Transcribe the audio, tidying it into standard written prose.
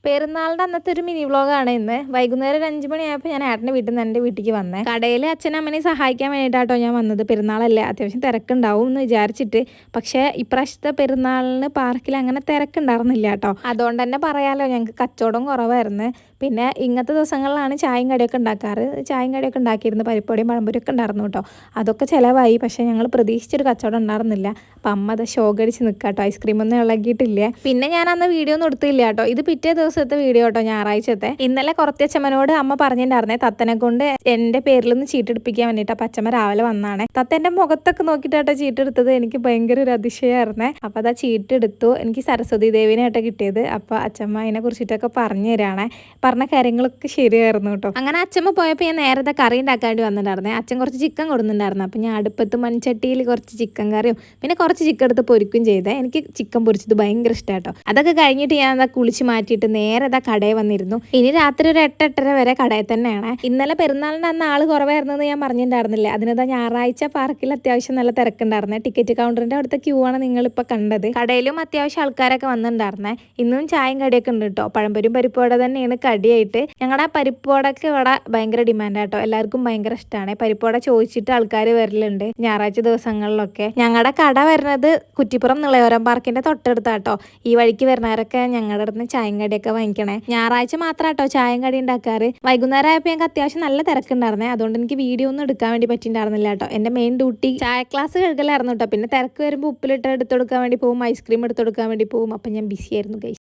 പെരുന്നാളിൻ്റെ അന്നത്തെ ഒരു മിനി വ്ളോഗാണ് ഇന്ന്. വൈകുന്നേരം ഒരു 5 മണിയായപ്പോൾ ഞാൻ ഏട്ടൻ്റെ വീട്ടിൽ നിന്ന് എൻ്റെ വീട്ടിലേക്ക് വന്നേ. കടയിൽ അച്ഛനും അമ്മനെയും സഹായിക്കാൻ വേണ്ടിയിട്ടാട്ടോ ഞാൻ വന്നത്. പെരുന്നാളല്ലേ, അത്യാവശ്യം തിരക്കുണ്ടാവും എന്ന് വിചാരിച്ചിട്ട്. പക്ഷേ ഇപ്രാവശ്യത്തെ പെരുന്നാളിന് പാർക്കിൽ അങ്ങനെ തിരക്കുണ്ടായിരുന്നില്ല കേട്ടോ. അതുകൊണ്ട് തന്നെ പറയാമല്ലോ, ഞങ്ങൾക്ക് കച്ചവടം കുറവായിരുന്നു. പിന്നെ ഇങ്ങനത്തെ ദിവസങ്ങളിലാണ് ചായയും കടിയൊക്കെ ഉണ്ടാക്കാറ്. ചായയും കടിയൊക്കെ ഉണ്ടാക്കിയിരുന്നു, പരിപ്പുവടയും പഴംപൊരിയൊക്കെ ഉണ്ടായിരുന്നു കേട്ടോ. അതൊക്കെ ചിലവായി. പക്ഷേ ഞങ്ങൾ പ്രതീക്ഷിച്ചൊരു കച്ചവടം ഉണ്ടായിരുന്നില്ല. അപ്പം അമ്മ അത് ഷോകടിച്ച് നിൽക്കുക കേട്ടോ. ഐസ്ക്രീമൊന്നും ഇളകിയിട്ടില്ല. പിന്നെ ഞാൻ അന്ന് വീഡിയോ ഒന്നും എടുത്തില്ല കേട്ടോ. ഇത് പിറ്റേ ദിവസത്തെ വീഡിയോ കേട്ടോ, ഞായറാഴ്ചത്തെ. ഇന്നലെ കുറച്ചമ്മനോട് അമ്മ പറഞ്ഞിട്ടുണ്ടായിരുന്നേ തത്തനെ കൊണ്ട് എൻ്റെ പേരിലൊന്ന് ചീട്ടെടുപ്പിക്കാൻ വേണ്ടിയിട്ട്. അപ്പം അച്ഛമ്മ രാവിലെ വന്നാണ്. തത്തൻ്റെ മുഖത്തൊക്കെ നോക്കിയിട്ടാട്ടോ ചീട്ടെടുത്തത്. എനിക്ക് ഭയങ്കര ഒരു അതിശയമായിരുന്നേ. അപ്പം അതാ ചീട്ടെടുത്തു. എനിക്ക് സരസ്വതി ദേവിനായിട്ടോ കിട്ടിയത്. അപ്പം അച്ഛമ്മ അതിനെ കുറിച്ചിട്ടൊക്കെ പറഞ്ഞു തരാണേ. പറഞ്ഞ കാര്യങ്ങളൊക്കെ ശരിയായിരുന്നു കേട്ടോ. അങ്ങനെ അച്ഛമ്മ പോയപ്പോൾ ഞാൻ നേരത്തെ കറി ഉണ്ടാക്കാൻ വേണ്ടി വന്നിട്ടുണ്ടായിരുന്നേ. അച്ഛൻ കുറച്ച് ചിക്കൻ കൊടുത്തിട്ടുണ്ടായിരുന്നു. അപ്പം ഞാൻ അടുപ്പത്ത് മൺചട്ടിയിൽ കുറച്ച് ചിക്കൻ കറിയും പിന്നെ കുറച്ച് ചിക്കൻ എടുത്ത് പൊരിക്കും ചെയ്തേ. എനിക്ക് ചിക്കൻ പൊരിച്ചത് ഭയങ്കര ഇഷ്ടമാണ് കേട്ടോ. അതൊക്കെ കഴിഞ്ഞിട്ട് ഞാൻ അതാ കുളിച്ച് മാറ്റിയിട്ട് നേരെ അതാ കടയിൽ വന്നിരുന്നു. ഇനി രാത്രി ഒരു 8-8:30 വരെ കടയിൽ തന്നെയാണ്. ഇന്നലെ പെരുന്നാളിൻ്റെ അന്ന് ആൾ കുറവായിരുന്നെന്ന് ഞാൻ പറഞ്ഞിട്ടുണ്ടായിരുന്നില്ലേ. അതിനതാ ഞായറാഴ്ച പാർക്കിൽ അത്യാവശ്യം നല്ല തിരക്കുണ്ടായിരുന്നേ. ടിക്കറ്റ് കൗണ്ടറിൻ്റെ അവിടുത്തെ ക്യൂ ആണ് നിങ്ങളിപ്പോൾ കണ്ടത്. കടയിലും അത്യാവശ്യം ആൾക്കാരൊക്കെ വന്നിട്ടുണ്ടായിരുന്നേ. ഇന്നും ചായയും കടിയൊക്കെ ഉണ്ട് കേട്ടോ. പഴംപൊരിയും പരിപ്പുവട തന്നെയാണ് കടിയായിട്ട്. ഞങ്ങളുടെ പരിപ്പുവടക്ക് ഇവിടെ ഭയങ്കര ഡിമാൻഡ് ആട്ടോ. എല്ലാവർക്കും ഭയങ്കര ഇഷ്ടമാണ്. പരിപ്പുവട ചോദിച്ചിട്ട് ആൾക്കാർ വരലുണ്ട് ഞായറാഴ്ച ദിവസങ്ങളിലൊക്കെ. ഞങ്ങളുടെ കട വരുന്നത് കുറ്റിപ്പുറം നിളയോരം പാർക്കിന്റെ തൊട്ടടുത്താട്ടോ. ഈ വഴിക്ക് വരുന്നവരൊക്കെ ഞങ്ങളുടെ അടുത്ത് ചായയും കടിയൊക്കെ വാങ്ങിക്കണേ. ഞായറാഴ്ച മാത്രാട്ടോ ചായയും കടി ഉണ്ടാക്കാറ്. വൈകുന്നേരം ആയപ്പോൾ ഞങ്ങൾക്ക് അത്യാവശ്യം നല്ല തിരക്കുണ്ടായിരുന്നേ. അതുകൊണ്ട് എനിക്ക് വീഡിയോ ഒന്നും എടുക്കാൻ വേണ്ടി പറ്റിയിട്ടുണ്ടായിരുന്നില്ല കേട്ടോ. എൻ്റെ മെയിൻ ഡ്യൂട്ടി ചായ ക്ലാസ് കഴുകലായിരുന്നു കേട്ടോ. പിന്നെ തിരക്ക് വരുമ്പോൾ ഉപ്പിലിട്ട് എടുത്തു കൊടുക്കാൻ വേണ്ടി പോകും, ഐസ്ക്രീം എടുത്തു കൊടുക്കാൻ വേണ്ടി പോകും. അപ്പം ഞാൻ ബിസി ആയിരുന്നു ഗൈസ്.